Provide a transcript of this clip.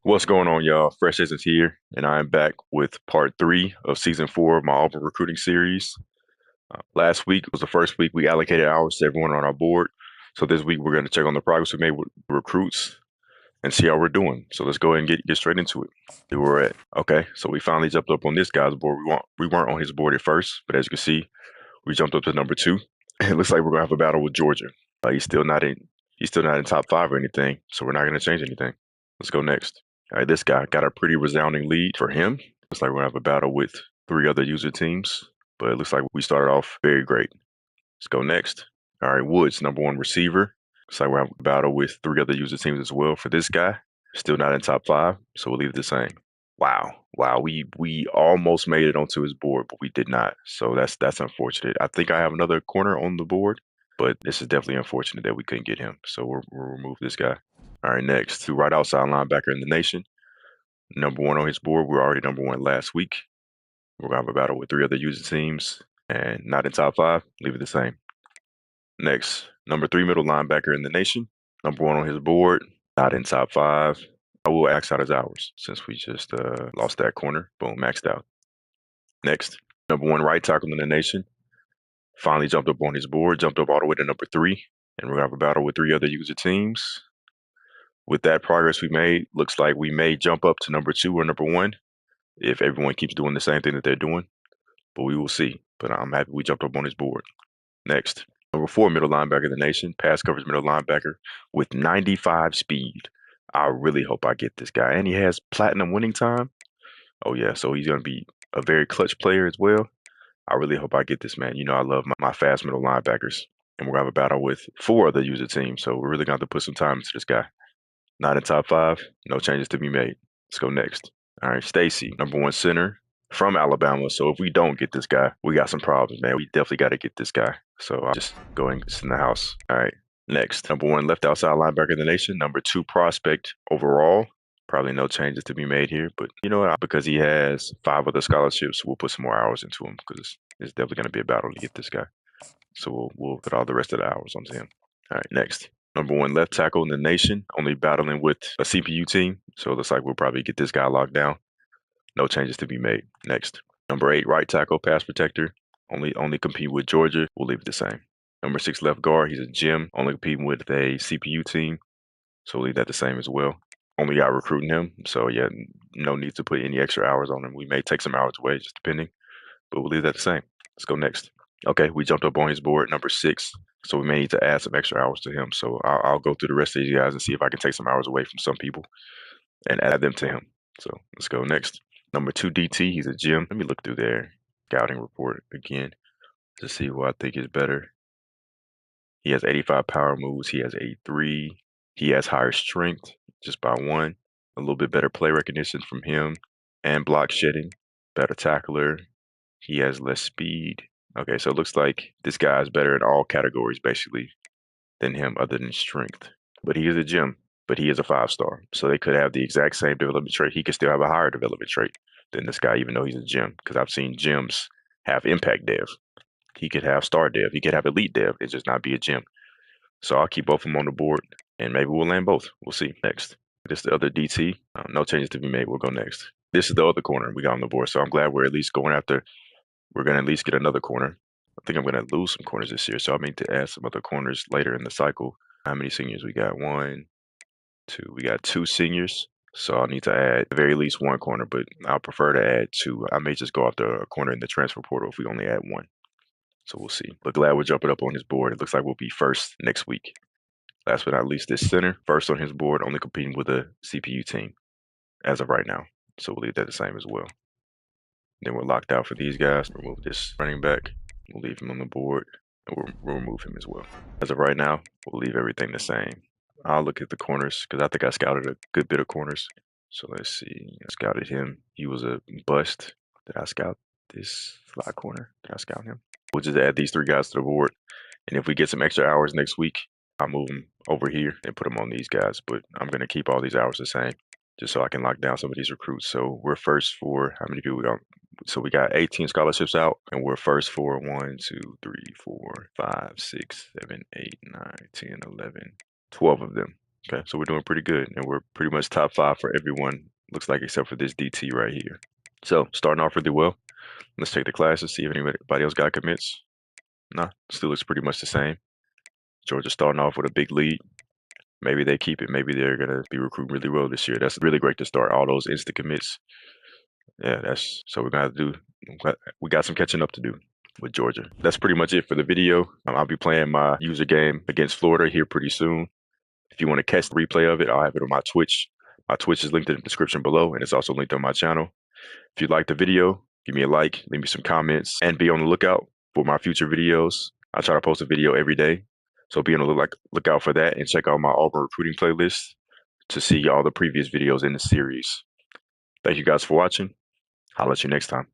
What's going on, y'all? Fresh Essence here, and I am back with part three of season four of my Auburn recruiting series. Last week was the first week we allocated hours to everyone on our board. So this week we're going to check on the progress we made with recruits and see how we're doing. So let's go ahead and get straight into it. See where we're at. Okay, so we finally jumped up on this guy's board. We weren't on his board at first, but as you can see, we jumped up to number two. It looks like we're gonna have a battle with Georgia. He's still not in. He's still not in top five or anything, so we're not gonna change anything. Let's go next. All right, this guy got a pretty resounding lead for him. Looks like we're gonna have a battle with three other user teams, but it looks like we started off very great. Let's go next. All right, Woods, number one receiver. Looks like we're having a battle with three other user teams as well for this guy. Still not in top five, so we'll leave it the same. Wow. We almost made it onto his board, but we did not. So that's unfortunate. I think I have another corner on the board, but this is definitely unfortunate that we couldn't get him. So we'll remove this guy. All right, next, to right outside linebacker in the nation. Number one on his board. We're already number one last week. We're gonna have a battle with three other user teams and not in top five. Leave it the same. Next, number three middle linebacker in the nation. Number one on his board. Not in top five. I will max out his hours since we just lost that corner. Boom, maxed out. Next, number one right tackle in the nation. Finally jumped up on his board, jumped up all the way to number three. And we're going to have a battle with three other user teams. With that progress we made, looks like we may jump up to number two or number one if everyone keeps doing the same thing that they're doing. But we will see. But I'm happy we jumped up on his board. Next, number four middle linebacker in the nation, pass coverage middle linebacker with 95 speed. I really hope I get this guy. And he has platinum winning time. Oh, yeah. So he's going to be a very clutch player as well. I really hope I get this, man. You know, I love my fast middle linebackers. And we're going to have a battle with four other user teams. So we're really going to have to put some time into this guy. Not in top five. No changes to be made. Let's go next. All right, Stacy, number one center from Alabama. So if we don't get this guy, we got some problems, man. We definitely got to get this guy. So I'll just go and sit in the house. All right. Next, number one left outside linebacker in the nation. Number two prospect overall. Probably no changes to be made here, but you know what? Because he has five other scholarships, we'll put some more hours into him because it's definitely going to be a battle to get this guy. So we'll put all the rest of the hours onto him. All right, next. Number one left tackle in the nation, only battling with a CPU team. So it looks like we'll probably get this guy locked down. No changes to be made. Next. Number eight right tackle, pass protector. Only compete with Georgia. We'll leave it the same. Number six left guard, he's a gem, only competing with a CPU team. So we'll leave that the same as well. Only got recruiting him. So yeah, no need to put any extra hours on him. We may take some hours away, just depending. But we'll leave that the same. Let's go next. Okay, we jumped up on his board, number six. So we may need to add some extra hours to him. So I'll go through the rest of these guys and see if I can take some hours away from some people and add them to him. So let's go next. Number two DT, he's a gem. Let me look through their scouting report again to see who I think is better. He has 85 power moves. He has 83. He has higher strength just by one. A little bit better play recognition from him and block shedding. Better tackler. He has less speed. Okay, so it looks like this guy is better in all categories basically than him other than strength. But he is a gem, but he is a 5-star. So they could have the exact same development trait. He could still have a higher development trait than this guy, even though he's a gem. Because I've seen gems have impact dev. He could have star dev. He could have elite dev. It just not be a gem. So I'll keep both of them on the board, and maybe we'll land both. We'll see. Next. This is the other DT. No changes to be made. We'll go next. This is the other corner we got on the board. So I'm glad we're at least going after. We're going to at least get another corner. I think I'm going to lose some corners this year, so I mean to add some other corners later in the cycle. How many seniors we got? One, two. We got two seniors, so I'll need to add at the very least one corner, but I'll prefer to add two. I may just go after a corner in the transfer portal if we only add one. So we'll see. But glad we're jumping up on his board. It looks like we'll be first next week. Last but not least, this center, first on his board, only competing with a CPU team as of right now. So we'll leave that the same as well. Then we're locked out for these guys. Remove this running back. We'll leave him on the board, and we'll remove him as well. As of right now, we'll leave everything the same. I'll look at the corners because I think I scouted a good bit of corners. So let's see. I scouted him. He was a bust. Did I scout this slot corner? Did I scout him? We'll just add these three guys to the board. And if we get some extra hours next week, I'll move them over here and put them on these guys. But I'm going to keep all these hours the same just so I can lock down some of these recruits. So we're first for how many people we got? So we got 18 scholarships out, and we're first for 1, 2, 3, 4, 5, 6, 7, 8, 9, 10, 11, 12 of them. Okay, so we're doing pretty good, and we're pretty much top five for everyone. Looks like except for this DT right here. So starting off really well. Let's take the classes, see if anybody else got commits. Nah, still looks pretty much the same. Georgia starting off with a big lead. Maybe they keep it. Maybe they're gonna be recruiting really well this year. That's really great to start all those instant commits. Yeah, that's so we're gonna have to do. We got some catching up to do with Georgia. That's pretty much it for the video. I'll be playing my user game against Florida here pretty soon. If you want to catch the replay of it, I'll have it on my Twitch. My Twitch is linked in the description below, and it's also linked on my channel. If you like the video, give me a like, leave me some comments, and be on the lookout for my future videos. I try to post a video every day, so be on the lookout for that, and check out my Auburn recruiting playlist to see all the previous videos in the series. Thank you guys for watching. I'll let you next time.